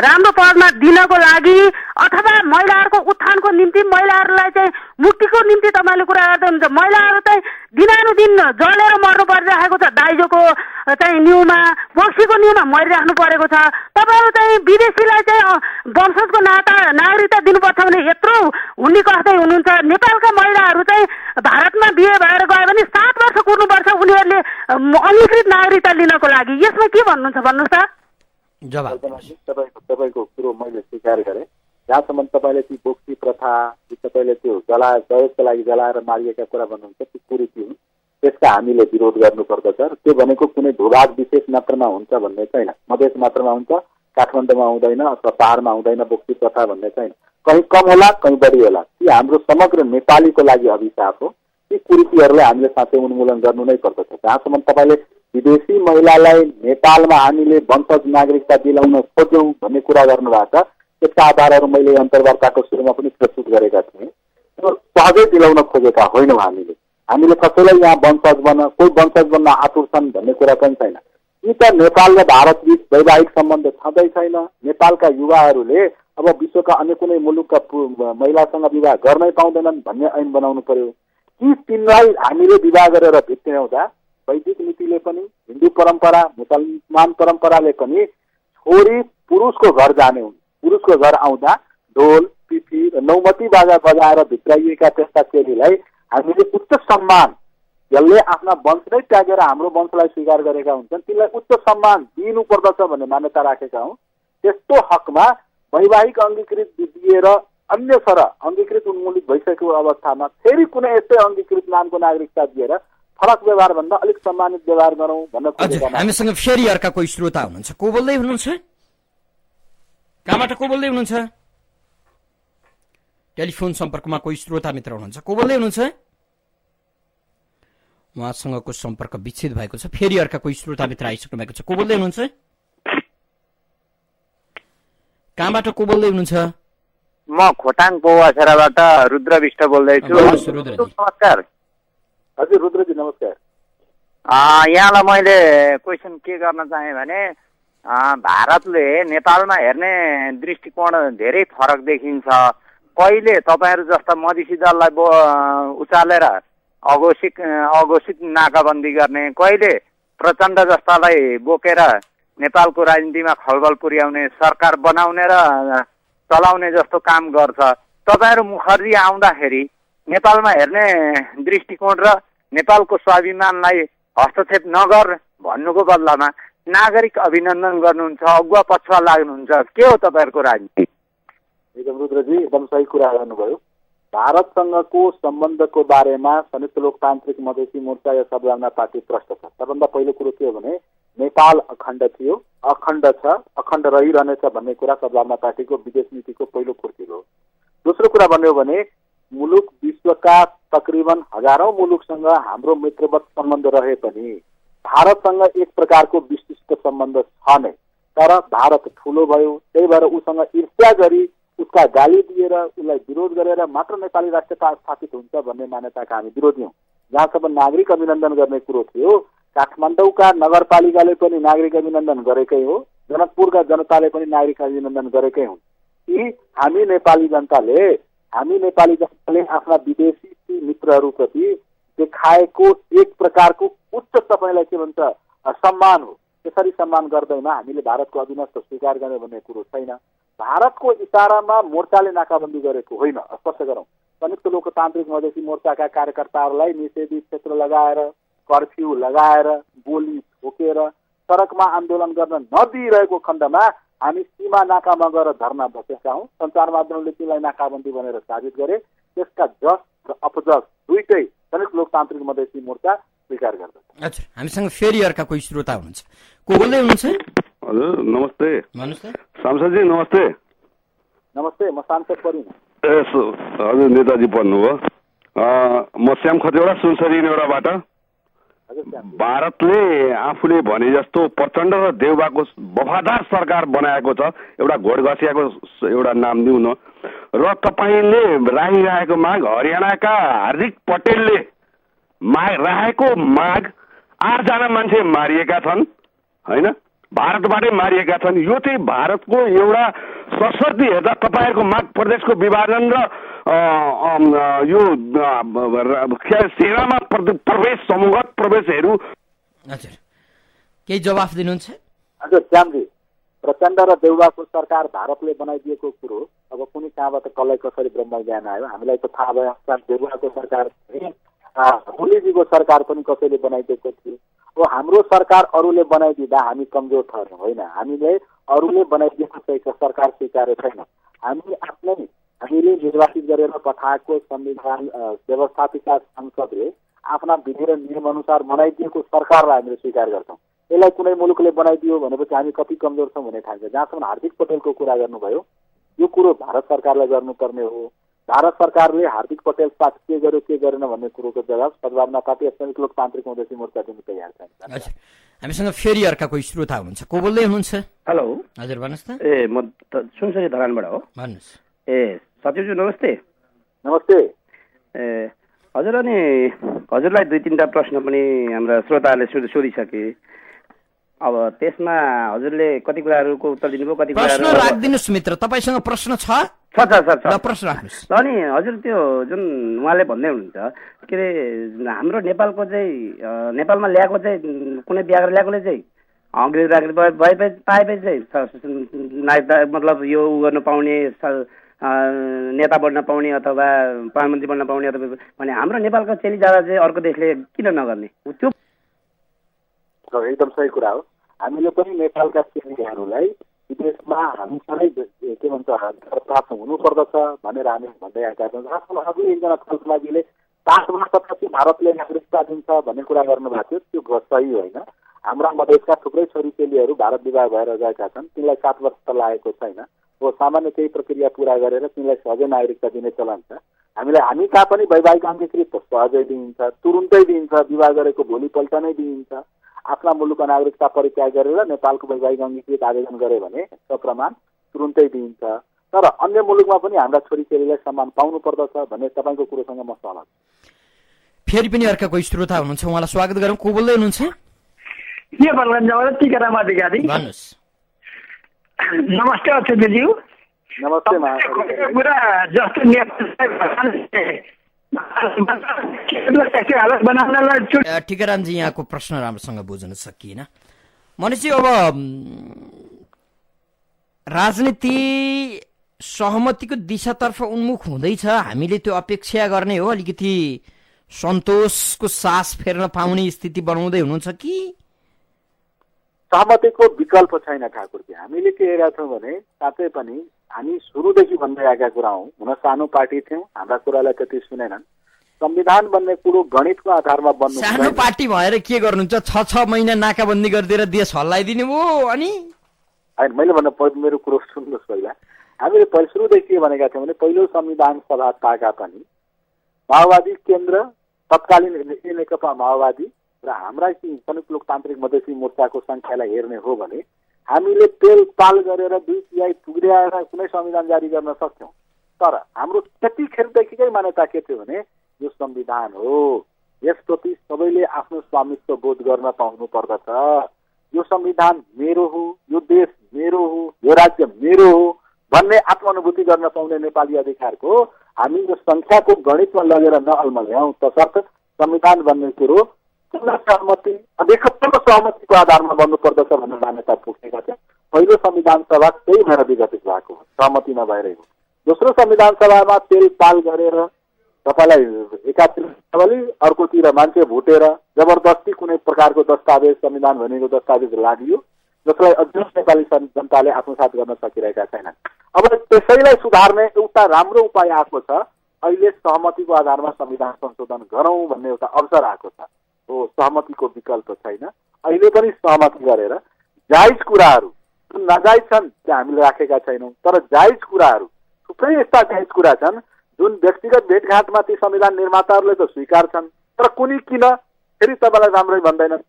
राम्रो पदमा दिनको लागि अथवा महिलाहरूको उत्थानको निम्ति, महिलाहरूलाई चाहिँ मुक्तिको निम्ति तपाईँले कुरा गर्दै हुनुहुन्छ। महिलाहरू चाहिँ दिनानुदिन जलेर मर्नु परिरहेको छ। दाइजोको चाहिँ न्युमा, बक्सीको न्युमा मरिराख्नु परेको छ। तपाईँहरू चाहिँ विदेशीलाई चाहिँ वंशजको नागरिकता दिनुपर्छ भने यत्रो हुन्डी कस्दै हुनुहुन्छ। नेपालका महिलाहरू चाहिँ भारतमा बिहे भएर गयो भने 7 वर्ष कुर्नुपर्छ उनीहरूले अंगीकृत नागरिकता लिनको लागि। यसमा के भन्नुहुन्छ भन्नुहोस् त? तपाईँको कुरो मैले स्वीकार गरेँ। जहाँसम्म तपाईँले ती बोक्सी प्रथा, तपाईँले त्यो दहेजको लागि जलाएर मारिएका कुरा भन्नुहुन्छ, ती कुरीति हुन्। त्यसका हामीले विरोध गर्नुपर्दछ। त्यो भनेको कुनै भूभाग विशेष मात्रामा हुन्छ भन्ने छैन। मधेस मात्रामा हुन्छ, काठमाडौँमा हुँदैन अथवा पहाडमा हुँदैन बोक्सी प्रथा भन्ने छैन। कहीँ कम होला, कहीँ बढी होला। ती हाम्रो समग्र नेपालीको लागि अभिशाप हो। ती कुरीतिहरूलाई हामीले साँच्चै उन्मूलन गर्नु नै पर्दछ। जहाँसम्म तपाईँले विदेशी महिलालाई नेपालमा हामीले वंशज नागरिकता दिलाउन खोज्यौँ भन्ने कुरा गर्नुभएको छ, त्यसका आधारहरू मैले अन्तर्वार्ताको सुरुमा पनि प्रस्तुत गरेका थिएँ। त्यो सहजै दिलाउन खोजेका होइनौँ। हामीले कसैलाई यहाँ वंशज बन्न, कोही वंशज बन्न आतुर छन् भन्ने कुरा पनि छैन। यी त नेपाल र भारत बीच वैवाहिक सम्बन्ध छँदै छैन। नेपालका युवाहरूले अब विश्वका अन्य कुनै मुलुकका महिलासँग विवाह गर्नै पाउँदैनन् भन्ने ऐन बनाउनु पर्यो। ती तिनलाई हामीले विवाह गरेर भित्र्याउँदा वैदिक नीतिले पनि, हिन्दू परम्परा, मुसलमान परम्पराले पनि छोरी पुरुषको घर जाने हुन्। पुरुषको घर आउँदा ढोल पिपी र नौमती बाजा बजाएर भित्राइएका त्यस्ता चेलीलाई हामीले उच्च सम्मान, जसले आफ्ना वंश नै त्यागेर हाम्रो वंशलाई स्वीकार गरेका हुन्छन्, तिनलाई उच्च सम्मान दिनु पर्दछ भन्ने मान्यता राखेका हौँ। त्यस्तो हकमा वैवाहिक अङ्गीकृत दिएर अन्य सर अङ्गीकृत उन्मूलित भइसकेको अवस्थामा फेरि कुनै यस्तै अङ्गीकृत नामको नागरिकता दिएर फरक व्यवहार भन्दा अलिक सम्मानित व्यवहार गरौँ भन्न खोजेका। हामीसँग फेरि अर्का कोही श्रोता हुनुहुन्छ। को बोल्दै हुनुहुन्छ? कहाँबाट को बोल्दै हुनुहुन्छ? टेलिफोन सम्पर्कमा कोही श्रोता मित्र हुनुहुन्छ। को बोल्दै हुनुहुन्छ? उहाँसँगको सम्पर्क विच्छेद भएको छ। फेरि अर्का कोही श्रोता मित्र आइसक्नु भएको छ। को बोल्दै हुनुहुन्छ? कहाँबाट को बोल्दै हुनुहुन्छ? म खोटाङ पौवाछराबाट रुद्र विष्ट बोल्दैछु। नमस्कार। हजुर रुद्रजी नमस्कार। यहाँलाई मैले क्वेसन के गर्न चाहेँ भने भारतले नेपालमा हेर्ने दृष्टिकोण धेरै फरक देखिन्छ। कहिले तपाईँहरू जस्ता मधेसी दललाई उचालेर अघोषित नाकाबन्दी गर्ने, कहिले प्रचण्ड जस्तालाई बोकेर नेपालको राजनीतिमा खलबल पुर्याउने, सरकार बनाउने र चलाउने जस्तो काम गर्छ। तपाईँहरू मुखर्जी आउँदाखेरि नेपालमा हेर्ने दृष्टिकोण र नेपालको स्वाभिमानलाई हस्तक्षेप नगर भन्नुको बदलामा नागरिक अभिनन्दन गर्नुहुन्छ, अगुवा पछुवा लाग्नुहुन्छ। के हो तपाईँहरूको राजनीति? एकदम रुद्रजी एकदम सही कुरा गर्नुभयो। भारतसँगको सम्बन्धको बारेमा संयुक्त लोकतान्त्रिक मधेसी मोर्चा या सद्भावना पार्टी प्रष्ट छ। सबभन्दा पहिलो कुरो के हो भने नेपाल अखण्ड थियो, अखण्ड छ, अखण्ड रहिरहनेछ भन्ने कुरा सद्भावना पार्टीको विदेश नीतिको पहिलो कुर्ती हो। दोस्रो कुरा भन्यो भने मुलुक विश्वका तकरिबन हजारौं मुलुकसँग हाम्रो मित्रवत सम्बन्ध रहे पनि भारतसँग एक प्रकारको विशिष्ट सम्बन्ध छ नै। तर भारत ठुलो भयो, त्यही भएर उसँग ईर्ष्या गरी उसका गाली दिएर उसलाई विरोध गरेर मात्र नेपाली राष्ट्रता स्थापित हुन्छ भन्ने मान्यताका हामी विरोधी हौँ। जहाँसम्म नागरिक अभिनन्दन गर्ने कुरो थियो, काठमाडौँका नगरपालिकाले पनि नागरिक अभिनन्दन गरेकै हो, जनकपुरका जनताले पनि नागरिक अभिनन्दन गरेकै हुन्। यी हामी नेपाली जनताले आफ्ना विदेशी मित्रहरूप्रति देखाएको एक प्रकारको उच्च तपाईँलाई के भन्छ सम्मान हो। त्यसरी सम्मान गर्दैमा हामीले भारतको अधीनस्थ स्वीकार गर्ने भन्ने कुरो छैन। भारतको इसारामा मोर्चाले नाकाबन्दी गरेको होइन, स्पष्ट गरौँ। संयुक्त लोकतान्त्रिक मधेसी मोर्चाका कार्यकर्ताहरूलाई निषेधित क्षेत्र लगाएर, कर्फ्यू लगाएर, गोली ठोकेर सडकमा आन्दोलन गर्न नदिइरहेको खण्डमा हामी सीमा नाकामा गएर धरना बसेका हौँ। सञ्चार माध्यमले त्यसलाई नाकाबन्दी भनेर साबित गरे। त्यसका जस र अपजस दुईटै संयुक्त लोकतान्त्रिक मधेसी मोर्चा स्वीकार गर्दछ। अच्छा, हामीसँग फेरि अर्का कोही श्रोता हुनुहुन्छ। को बोल्दै हुनुहुन्छ? हजुर नमस्ते। भन्नुहोस् त। सांसदजी नमस्ते। नमस्ते, म सांसद परिन। हजुर नेताजी भन्नुभयो। म श्याम खतिवडा सुनसरी नेउराबाट। भारतले आफूले भने जस्तो प्रचण्ड र देउबाको वफादार सरकार बनाएको छ, एउटा घोडघसियाको एउटा नाम दिउँ न। र तपाईँले राखिरहेको माग हरियाणाका हार्दिक पटेलले राखेको माग 8 जना मान्छे मारिएका छन् होइन, भारतबाटै मारिएका छन्। यो चाहिँ भारतको एउटा सशक्ति हेर्दा तपाईँहरूको माग प्रदेशको विभाजन र यो सेनामा प्रवेश समूहगत प्रवेशहरू। हजुर केही जवाफ दिनुहुन्छ? हजुर श्यामजी, प्रचण्ड र देउबाको सरकार भारतले बनाइदिएको कुरो अब कुनै कहाँबाट कसलाई कसरी ब्रह्म ज्ञान आयो हामीलाई त थाहा भयो। देउबाको सरकार ओलीजीको सरकार पनि कसैले बनाइदिएको थियो। अब हाम्रो सरकार अरूले बनाइदिँदा हामी कमजोर ठहर्नु होइन, हामीले अरूले बनाइदिएको सरकार स्वीकारेको छैन। हामीले निर्वाचित गरेर पठाएको संविधान व्यवस्थापिका संसदले आफ्ना विधि र नियम अनुसार बनाइदिएको सरकारलाई हामीले स्वीकार गर्छौँ। यसलाई कुनै मुलुकले बनाइदियो भनेपछि हामी कति कमजोर छौँ भन्ने ठान्छ। जहाँसम्म हार्दिक पटेलको कुरा गर्नुभयो, यो कुरो भारत सरकारलाई गर्नुपर्ने हो। भारत सरकारले हार्दिक पटेल साथ के गर्यो के गरेन भन्ने कुरोको जवाब सद्भावना पार्टी संयुक्त लोकतान्त्रिक मधेसी मोर्चा दिन तयार छ। हजुर हामीसँग फेरि अर्का कोही श्रोता हुनुहुन्छ, को बोल्दै हुनुहुन्छ? हेलो हजुर भन्नुहोस् त। ए म सुनसरी धरानबाट हो। भन्नुहोस्। ए सचिवज्यू नमस्ते। नमस्ते। ए हजुर, अनि हजुरलाई 2-3टा प्रश्न पनि हाम्रा श्रोताहरूले सोधिसके। अब त्यसमा हजुरले कति कुराहरूको उत्तर दिनुभयो, कति प्रश्न राख्दिनुस् मित्र, तपाईसँग प्रश्न छ? छ प्रश्न राख्नुस्। अनि हजुर त्यो जुन उहाँले भन्दै हुनुहुन्छ के अरे हाम्रो नेपालको चाहिँ नेपालमा ल्याएको चाहिँ कुनै बिहा गरेर ल्याएकोले चाहिँ अङ्ग्रेज राखेर पाएपछि चाहिँ मतलब यो उ गर्न पाउने, नेता बन्न पाउने अथवा प्रधानमन्त्री बन्न पाउने अथवा भने हाम्रो नेपालको चेली जाँदा चाहिँ अर्को देशले किन नगर्ने? त्यो एकदम सही कुरा हो। हामीले पनि नेपालका चेलीहरूलाई विदेशमा हामीसँगै के भन्छ प्राप्त हुनुपर्दछ भनेर हामी भन्दै आएका छौँ। जहाँसम्म अघि एकजना छलफलाजीले 7 वर्षपछि भारतले नागरिकता दिन्छ भन्ने कुरा गर्नुभएको थियो, त्यो सही होइन। हाम्रा मधेसका थुप्रै छोरीचेलीहरू भारत विवाह भएर गएका छन्, तिनलाई 7 वर्ष त लागेको छैन। वो सामान्य केही प्रक्रिया पूरा गरेर तिनलाई सहजै नागरिकता दिने चलन छ। हामी कहाँ पनि वैवाहिक अङ्गीकृत सहजै दिइन्छ, तुरुन्तै दिइन्छ, विवाह गरेको भोलिपल्ट नै दिइन्छ। आफ्ना मुलुकको नागरिकता परिचय गरेर नेपालको वैवाहिक अङ्गीकृत आवेदन गरे भने सप्रमाण तुरुन्तै दिइन्छ। तर अन्य मुलुकमा पनि हाम्रा छोरीचेलीलाई सम्मान पाउनु पर्दछ भन्ने तपाईँको कुरोसँग म सहमत। फेरि पनि अर्का कोही श्रोता हुनुहुन्छ, उहाँलाई स्वागत गरौँ। को बोल्दै हुनुहुन्छ? के भन्नुहुन्छ? टिकाराम अधिकारी। भन्नुहोस्। नमस्ते अध्यक्षज्यू। नमस्ते। कुरा जस्तो टिकारामजी यहाँको प्रश्न राम्रोसँग बुझ्न सकिएन। भनेपछि अब राजनीति सहमतिको दिशातर्फ उन्मुख हुँदैछ, हामीले त्यो अपेक्षा गर्ने हो? अलिकति सन्तोषको सास फेर्न पाउने स्थिति बनाउँदै हुनुहुन्छ कि? सहमतिको विकल्प छैन ठाकुरजी। हामीले के हेरेका छौँ भने साँच्चै पनि हामी सुरुदेखि भन्दै आएका कुरा हौँ। हुन सानो पार्टी थियौँ, हाम्रा कुरालाई त्यति सुनेनन्। संविधान बन्ने कुरो गणितको आधारमा बन्नु। सानो पार्टी भएर के गर्नुहुन्छ? 6 महिना नाकाबन्दी गरिदिएर देश हल्लाइदिनु भयो। अनि होइन, मैले भन्दा मेरो कुरो सुन्नुहोस्। पहिला हामीले सुरुदेखि के भनेका थियौँ भने पहिलो संविधान सभा ताका पनि माओवादी केन्द्र, तत्कालीन नेकपा माओवादी र हाम्रा संयुक्त लोकतान्त्रिक मधेसी मोर्चाको संख्यालाई हेर्ने हो भने हामीले तेल पाल गरेर 2/3 पुग्याएर कुनै संविधान जारी गर्न सक्थ्यौँ। तर हाम्रो त्यतिखेरदेखिकै मान्यता के थियो भने यो संविधान हो, यसप्रति सबैले आफ्नो स्वामित्व बोध गर्न पाउनु पर्दछ। यो संविधान मेरो हो, यो देश मेरो हो, यो राज्य मेरो हो भन्ने आत्मानुभूति गर्न पाउने नेपाली अधिकारको हामी यो संख्याको गणितमा लगेर नअल्मल्याउँ। तसर्थ संविधान बन्ने कुरो सहमति अधिकतम सहमतिको आधारमा बन्नुपर्दछ भन्ने मान्यता पुगेका थिए। पहिलो संविधान सभा त्यही भएर विघटित भएको हो, सहमति नभएरै हो। दोस्रो संविधान सभामा तेल पाल गरेर तपाईँलाई एकातिर अर्कोतिर मान्छे भुटेर जबरजस्ती कुनै प्रकारको दस्तावेज, संविधान भनेको दस्तावेज लागियो, जसलाई अझै नेपाली जनताले आत्मसात गर्न सकिरहेका छैनन्। अब त्यसैलाई सुधार्ने एउटा राम्रो उपाय आएको छ। अहिले सहमतिको आधारमा संविधान संशोधन गरौँ भन्ने एउटा अवसर आएको छ। हो, सहमतिको विकल्प छैन। अहिले पनि सहमति गरेर जायज कुराहरू जुन नजायज छन् त्यो हामीले राखेका छैनौँ। तर जायज कुराहरू थुप्रै यस्ता जायज कुरा छन् जुन व्यक्तिगत भेटघाटमा ती संविधान निर्माताहरूले त स्वीकार छन्, तर कुनै किन फेरि तपाईँलाई राम्रै भन्दैनन्।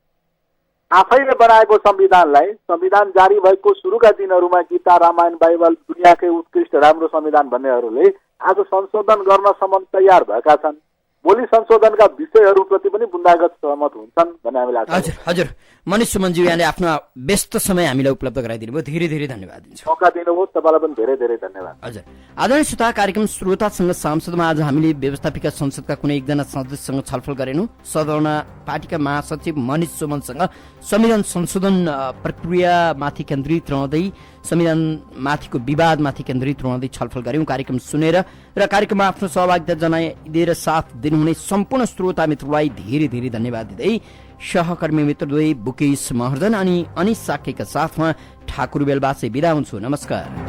आफैले बनाएको संविधान जारी भएको सुरुका दिनहरूमा गीता, रामायण, बाइबल दुनियाँकै उत्कृष्ट राम्रो संविधान भन्नेहरूले आज संशोधन गर्नसम्म तयार भएका छन्। भोलि संशोधनका विषयहरूप्रति पनि बुन्दागत सहमत हुन्छन् भन्ने हामीले आशा हजुर हजुर मनिष सुमनज्यू यहाँले आफ्नो व्यस्त समय हामीलाई उपलब्ध गराइदिनु भयो, धेरै धेरै धन्यवाद दिन्छु। मौका दिनुभयो, तपाईँलाई पनि धेरै धेरै धन्यवाद। हजुर आदरणीय श्रोता, कार्यक्रम श्रोतासँग सांसदमा आज हामीले व्यवस्थापिका संसदका कुनै एकजना सदस्यसँग छलफल गरेनौं। सदनमा पार्टीका महासचिव मनिष सुमनसँग संविधान संशोधन प्रक्रियामाथि केन्द्रित रहँदै संविधानमाथिको विवादमाथि केन्द्रित रहँदै छलफल गर्यौं। कार्यक्रम सुनेर र कार्यक्रममा आफ्नो सहभागिता जनाइदिएर साथ दिनुहुने सम्पूर्ण श्रोता मित्रलाई धेरै धेरै धन्यवाद दिँदै सहकर्मी मित्रद्वय बुकेश महर्जन अनि अनिश साकेका साथमा ठाकुर बेलबासे बिदा हुन्छु। नमस्कार।